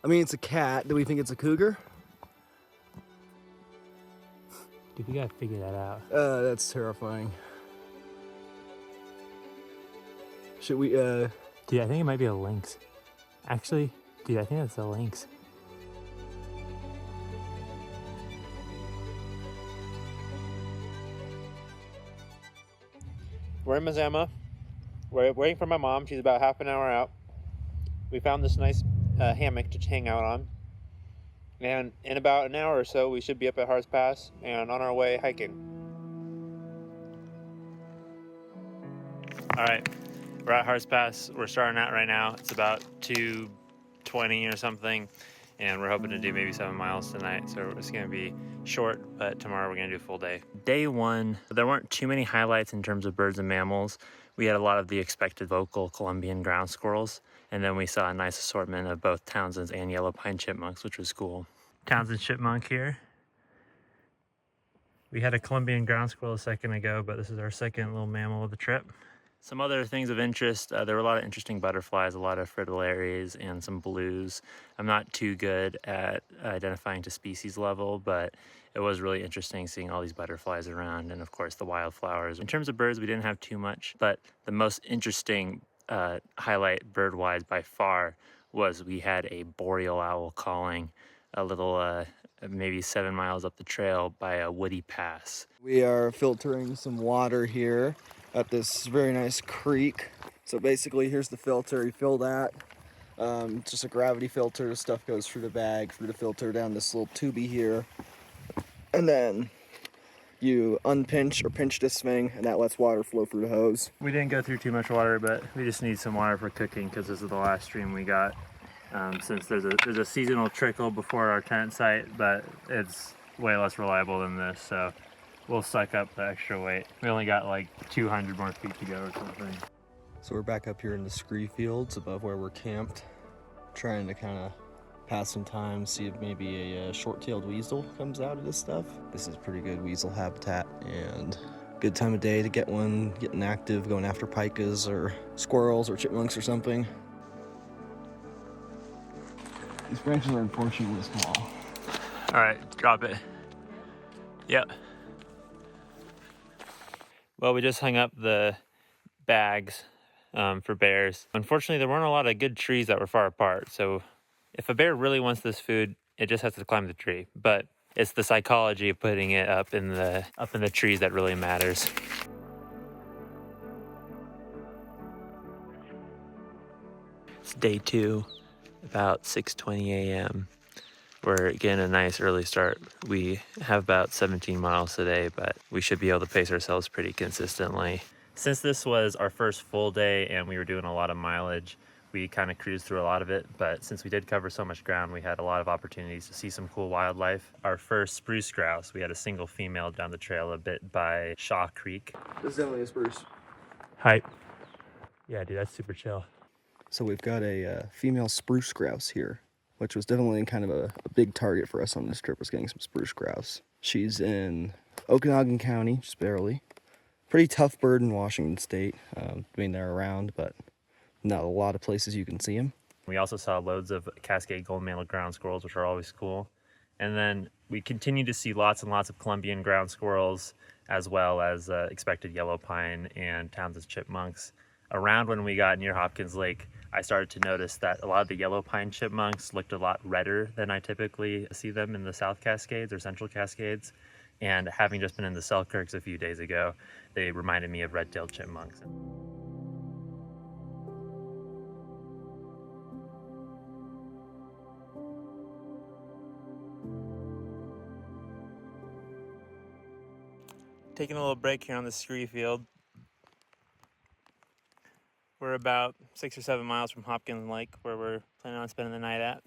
I mean, it's a cat. Do we think it's a cougar? Dude, we gotta figure that out. That's terrifying. Should we, Dude, I think it might be a lynx. Actually, dude, I think that's a lynx. We're in Mazama. We're waiting for my mom. She's about half an hour out. We found this nice hammock to hang out on. And in about an hour or so, we should be up at Harz Pass and on our way hiking. All right, we're at Harz Pass. We're starting out right now. It's about 2:20 or something, and we're hoping to do maybe 7 miles tonight. So it's gonna be short, but tomorrow we're gonna do a full day. Day one, there weren't too many highlights in terms of birds and mammals. We had a lot of the expected vocal Colombian ground squirrels, and then we saw a nice assortment of both Townsend's and yellow pine chipmunks, which was cool. Townsend chipmunk here. We had a Colombian ground squirrel a second ago, but this is our second little mammal of the trip. Some other things of interest, there were a lot of interesting butterflies, a lot of fritillaries and some blues. I'm not too good at identifying to species level, but it was really interesting seeing all these butterflies around, and of course the wildflowers. In terms of birds, we didn't have too much, but the most interesting highlight bird-wise by far was we had a boreal owl calling a little maybe 7 miles up the trail by a woody pass. we are filtering some water here at this very nice creek. So basically, here's the filter. You fill that. Just a gravity filter. Stuff goes through the bag, through the filter, down this little tubey here. And then you unpinch or pinch this thing, and that lets water flow through the hose. We didn't go through too much water, but we just need some water for cooking because this is the last stream we got. Since there's a seasonal trickle before our tent site, but it's way less reliable than this, so we'll suck up the extra weight. We only got like 200 more feet to go or something. So we're back up here in the scree fields above where we're camped, trying to kind of pass some time, see if maybe a short-tailed weasel comes out of this stuff. This is pretty good weasel habitat and good time of day to get one getting active, going after pikas or squirrels or chipmunks or something. These branches are unfortunately small. All right, drop it. Yep. Well, we just hung up the bags for bears. Unfortunately, there weren't a lot of good trees that were far apart. So if a bear really wants this food, it just has to climb the tree. But it's the psychology of putting it up in the trees that really matters. It's day 2, about 6:20 a.m. We're getting a nice early start. We have about 17 miles today, but we should be able to pace ourselves pretty consistently. Since this was our first full day and we were doing a lot of mileage, we kind of cruised through a lot of it, but since we did cover so much ground, we had a lot of opportunities to see some cool wildlife. Our first spruce grouse, we had a single female down the trail a bit by Shaw Creek. This is definitely a spruce. Hype. Yeah, dude, that's super chill. So we've got a female spruce grouse here, which was definitely kind of a big target for us on this trip, was getting some spruce grouse. She's in Okanagan County, just barely. Pretty tough bird in Washington State. I mean, they're around, but not a lot of places you can see them. We also saw loads of Cascade gold-mantled ground squirrels, which are always cool. And then we continue to see lots and lots of Colombian ground squirrels, as well as expected yellow pine and Townsend's chipmunks. Around when we got near Hopkins Lake, I started to notice that a lot of the yellow pine chipmunks looked a lot redder than I typically see them in the South Cascades or Central Cascades. And having just been in the Selkirks a few days ago, they reminded me of red-tailed chipmunks. Taking a little break here on the scree field. We're about 6 or 7 miles from Hopkins Lake, where we're planning on spending the night at.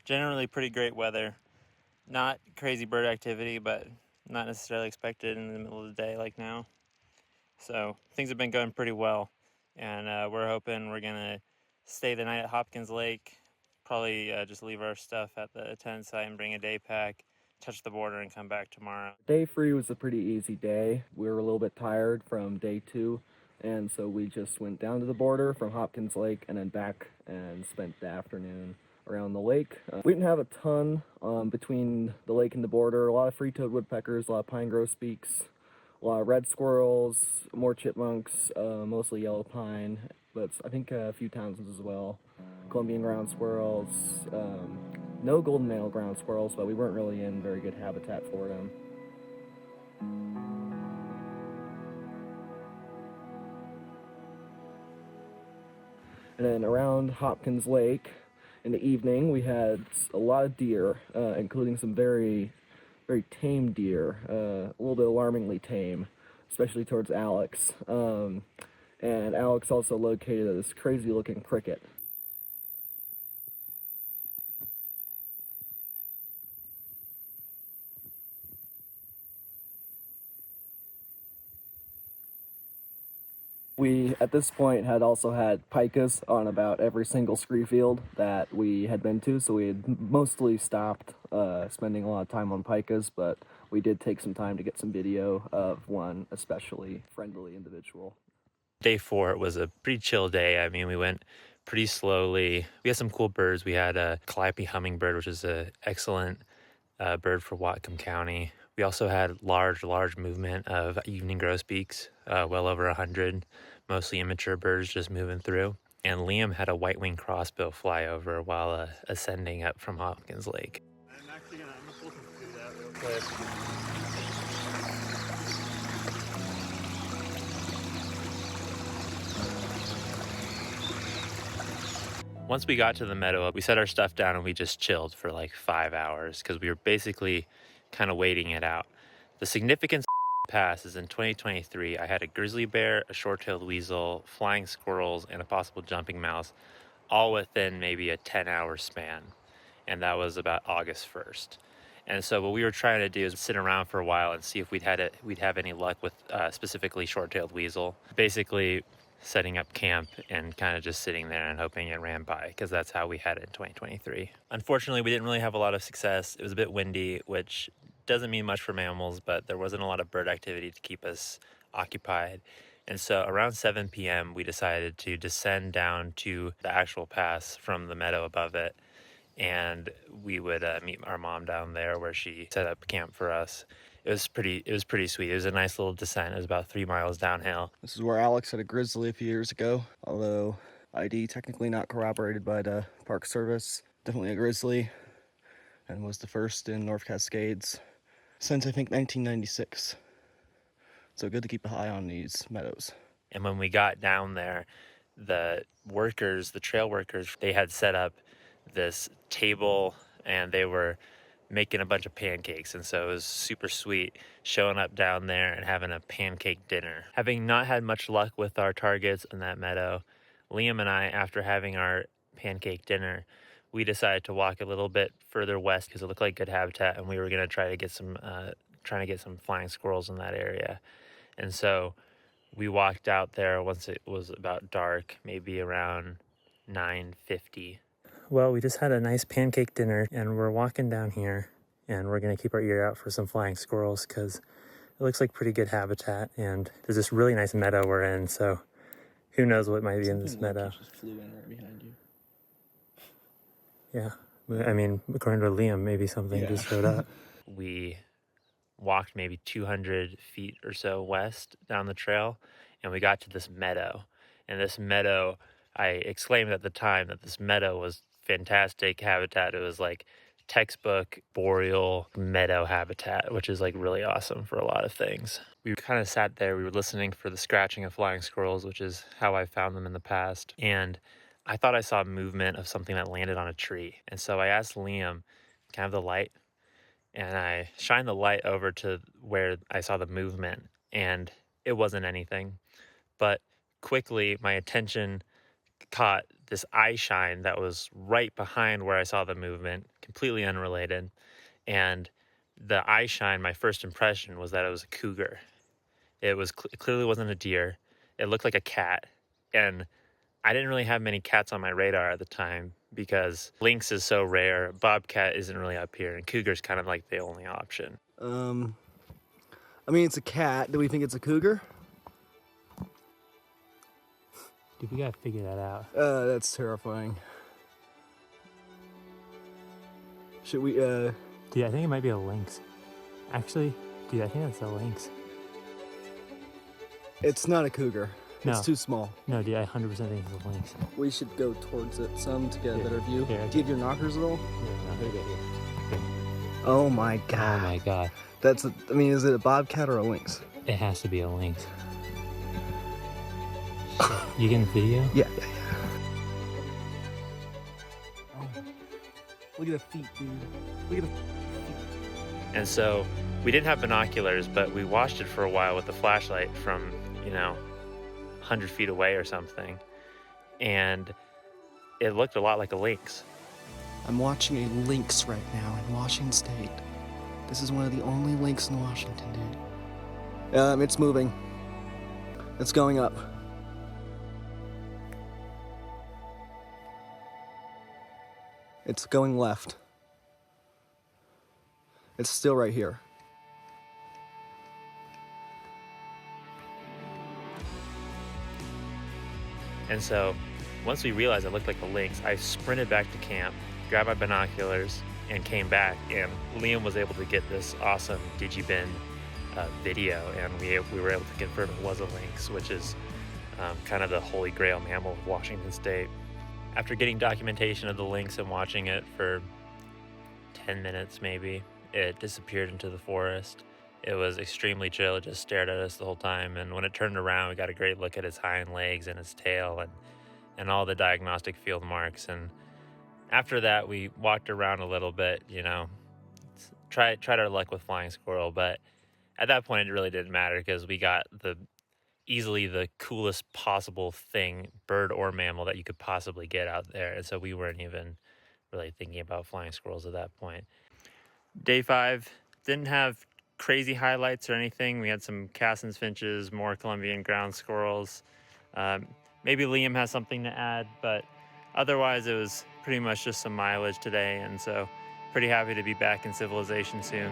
Generally pretty great weather. Not crazy bird activity, but not necessarily expected in the middle of the day like now. So things have been going pretty well, and we're hoping we're gonna stay the night at Hopkins Lake, probably just leave our stuff at the tent site and bring a day pack, touch the border and come back tomorrow. Day 3 was a pretty easy day. We were a little bit tired from day 2, and so we just went down to the border from Hopkins Lake and then back and spent the afternoon around the lake. We didn't have a ton between the lake and the border. A lot of free-toed woodpeckers, a lot of pine grosbeaks, a lot of red squirrels, more chipmunks, mostly yellow pine, but I think a few Townsends as well. Columbian ground squirrels, no golden male ground squirrels, but we weren't really in very good habitat for them. And then around Hopkins Lake in the evening, we had a lot of deer, including some very tame deer, a little bit alarmingly tame, especially towards Alex. And Alex also located this crazy looking cricket. We, at this point, had also had pikas on about every single scree field that we had been to, so we had mostly stopped spending a lot of time on pikas, but we did take some time to get some video of one especially friendly individual. Day 4 was a pretty chill day. I mean, we went pretty slowly. We had some cool birds. We had a calliope hummingbird, which is an excellent bird for Whatcom County. We also had large movement of evening grosbeaks, well over 100, mostly immature birds just moving through. And Liam had a white-winged crossbill fly over while ascending up from Hopkins Lake. I'm gonna pull some food out real quick. Once we got to the meadow, we set our stuff down and we just chilled for like 5 hours because we were basically kind of waiting it out. The significance of pass is in 2023, I had a grizzly bear, a short-tailed weasel, flying squirrels, and a possible jumping mouse, all within maybe a 10-hour span. And that was about August 1st. And so what we were trying to do is sit around for a while and see if we'd have any luck with specifically short-tailed weasel. Basically, setting up camp and kind of just sitting there and hoping it ran by, because that's how we had it in 2023. Unfortunately, we didn't really have a lot of success. It was a bit windy, which doesn't mean much for mammals, but there wasn't a lot of bird activity to keep us occupied. And so around 7 p.m., we decided to descend down to the actual pass from the meadow above it. And we would meet our mom down there where she set up camp for us. It was pretty sweet. It was a nice little descent. It was about 3 miles downhill. This is where Alex had a grizzly a few years ago, although ID technically not corroborated by the Park Service. Definitely a grizzly, and was the first in North Cascades since I think 1996. So good to keep an eye on these meadows. And when we got down there, the trail workers, they had set up this table and they were making a bunch of pancakes, and so it was super sweet showing up down there and having a pancake dinner. Having not had much luck with our targets in that meadow, Liam and I, after having our pancake dinner, we decided to walk a little bit further west because it looked like good habitat, and we were going to try to get some flying squirrels in that area. And so we walked out there once it was about dark, maybe around 9:50. Well, we just had a nice pancake dinner and we're walking down here and we're going to keep our ear out for some flying squirrels because it looks like pretty good habitat, and there's this really nice meadow we're in, so who knows what might be in this meadow. Just flew in right behind you. Yeah, I mean, according to Liam, maybe something just showed up. We walked maybe 200 feet or so west down the trail and we got to this meadow. And this meadow, I exclaimed at the time that this meadow was fantastic habitat. It was like textbook boreal meadow habitat, which is like really awesome for a lot of things. We kind of sat there, we were listening for the scratching of flying squirrels, which is how I found them in the past. And I thought I saw movement of something that landed on a tree. And so I asked Liam, can I have the light? And I shined the light over to where I saw the movement, and it wasn't anything. But quickly, my attention caught this eye shine that was right behind where I saw the movement, completely unrelated. And the eye shine, my first impression was that it was a cougar. It was it clearly wasn't a deer. It looked like a cat. And I didn't really have many cats on my radar at the time because lynx is so rare, bobcat isn't really up here, and cougar's kind of like the only option. I mean, it's a cat. Do we think it's a cougar? Dude, we gotta figure that out. That's terrifying. Should we, Dude, I think it might be a lynx. Actually, dude, I think that's a lynx. It's not a cougar. No. It's too small. No, dude, I 100% think it's a lynx. We should go towards it some to get a better view. Here, Do you have your knockers at all? Yeah, no, here we go, here. Oh my god. Oh my god. That's, I mean, is it a bobcat or a lynx? It has to be a lynx. You getting video? Yeah. Oh, look at the feet, dude. Look at the feet. And so we didn't have binoculars, but we watched it for a while with the flashlight from, 100 feet away or something. And it looked a lot like a lynx. I'm watching a lynx right now in Washington State. This is one of the only lynx in Washington, dude. It's moving. It's going up. It's going left. It's still right here. And so once we realized it looked like a lynx, I sprinted back to camp, grabbed my binoculars, and came back. And Liam was able to get this awesome digibin video, and we were able to confirm it was a lynx, which is kind of the holy grail mammal of Washington State. After getting documentation of the lynx and watching it for 10 minutes maybe, it disappeared into the forest. It was extremely chill, it just stared at us the whole time, and when it turned around, we got a great look at its hind legs and its tail and all the diagnostic field marks. And after that, we walked around a little bit, tried our luck with flying squirrel, but at that point it really didn't matter because we got easily the coolest possible thing, bird or mammal, that you could possibly get out there. And so we weren't even really thinking about flying squirrels at that point. Day 5 didn't have crazy highlights or anything. We had some Cassin's finches, more Colombian ground squirrels. Maybe Liam has something to add, but otherwise it was pretty much just some mileage today. And so pretty happy to be back in civilization soon.